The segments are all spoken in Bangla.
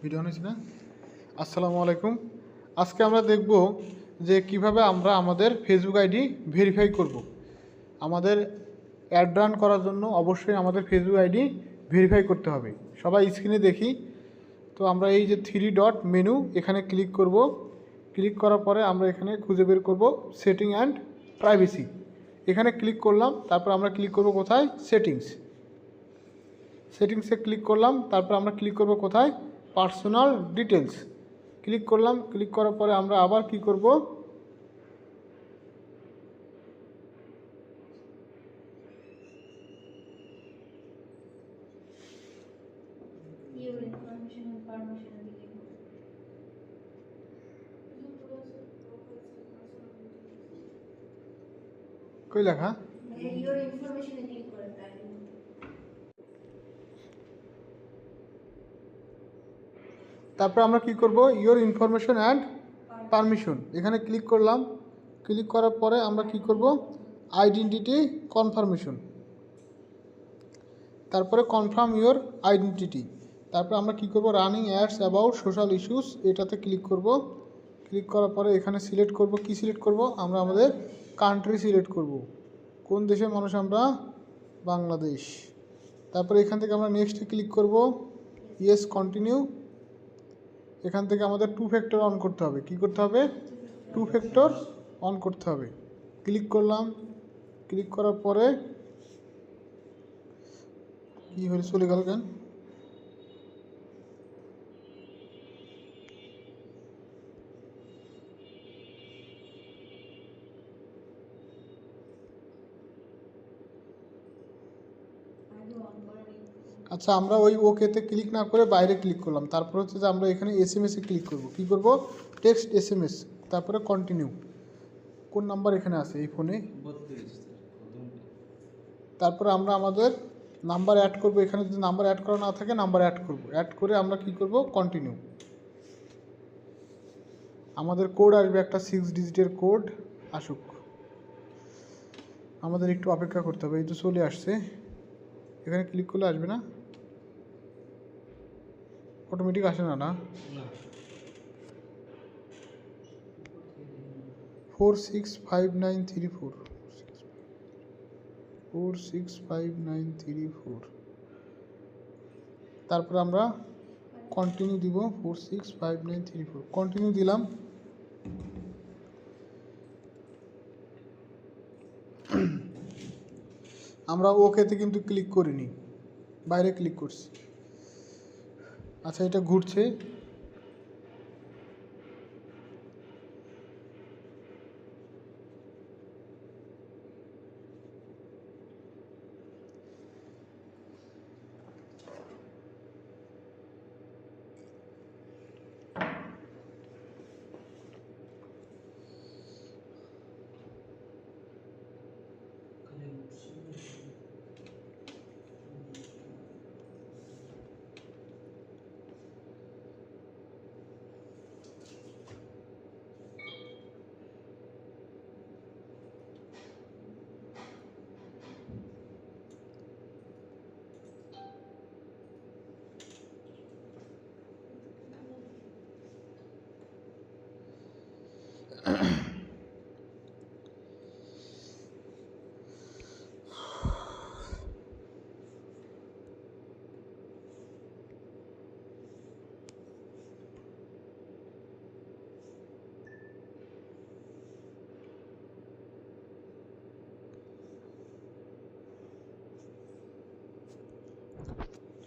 ভিডিও হয়েছে না? আসসালামু আলাইকুম। আজকে আমরা দেখব যে কিভাবে আমরা আমাদের ফেসবুক আইডি ভেরিফাই করব। আমাদের অ্যাড রান করার জন্য অবশ্যই আমাদের ফেসবুক আইডি ভেরিফাই করতে হবে। সবাই স্ক্রিনে দেখি। তো আমরা এই যে 3 ডট মেনু এখানে ক্লিক করব। ক্লিক করার পরে আমরা এখানে খুঁজে বের করব সেটিং অ্যান্ড প্রাইভেসি। এখানে ক্লিক করলাম, তারপর আমরা ক্লিক করব কোথায়? সেটিংসে ক্লিক করলাম, তারপর আমরা ক্লিক করব কোথায়? Personal details. ক্লিক করলাম, ক্লিক করার পরে আমরা আবার কি করব? কই লেখা? তারপর আমরা কি করব? ইওর ইনফরমেশন অ্যান্ড পারমিশন এখানে ক্লিক করলাম। ক্লিক করার পরে আমরা কি করব? আইডেন্টিটি কনফার্মেশন, তারপরে কনফার্ম ইওর আইডেন্টিটি। তারপর আমরা কি করব? Running ads about social issues এটাতে ক্লিক করব। ক্লিক করার পরে এখানে সিলেক্ট করব। কি সিলেক্ট করব? আমরা আমাদের কান্ট্রি সিলেক্ট করব। কোন দেশের মানুষ আমরা? বাংলাদেশ। তারপরে এখান থেকে আমরা নেক্সটে ক্লিক করব। Yes continue. এখান থেকে আমাদের 2 ফ্যাক্টর অন করতে হবে। কি করতে হবে? 2 ফ্যাক্টর অন করতে হবে। ক্লিক করলাম। ক্লিক করার পরে কি হয়ে চলে গেল কেন? আচ্ছা, আমরা ওই ওকেতে ক্লিক না করে বাইরে ক্লিক করলাম। তারপর হচ্ছে যে আমরা এখানে এসএমএসে ক্লিক করব। কি করব? টেক্সট এসএমএস, তারপরে কন্টিনিউ। কোন নাম্বার এখানে আছে এই ফোনে? 32। তারপরে আমরা আমাদের নাম্বার অ্যাড করব। এখানে যদি নাম্বার অ্যাড করা না থাকে নাম্বার অ্যাড করব। অ্যাড করে আমরা কি করব? কন্টিনিউ। আমাদের কোড আসবে একটা 6 ডিজিটের কোড আসুক। আমাদের একটু অপেক্ষা করতে হবে। এই তো চলে আসছে। এখানে ক্লিক করলে আসবে না? অটোমেটিক আসে না? না, 465934 465934। তারপর আমরা কন্টিনিউ দিব। 465934 কন্টিনিউ দিলাম। আমরা ওকেতে কিন্তু ক্লিক করিনি, বাইরে ক্লিক করছি। আচ্ছা, এটা ঘুরছে।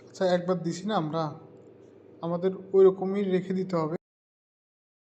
আচ্ছা, একবার দিছি না আমরা, আমাদের ওই রকমই রেখে দিতে হবে।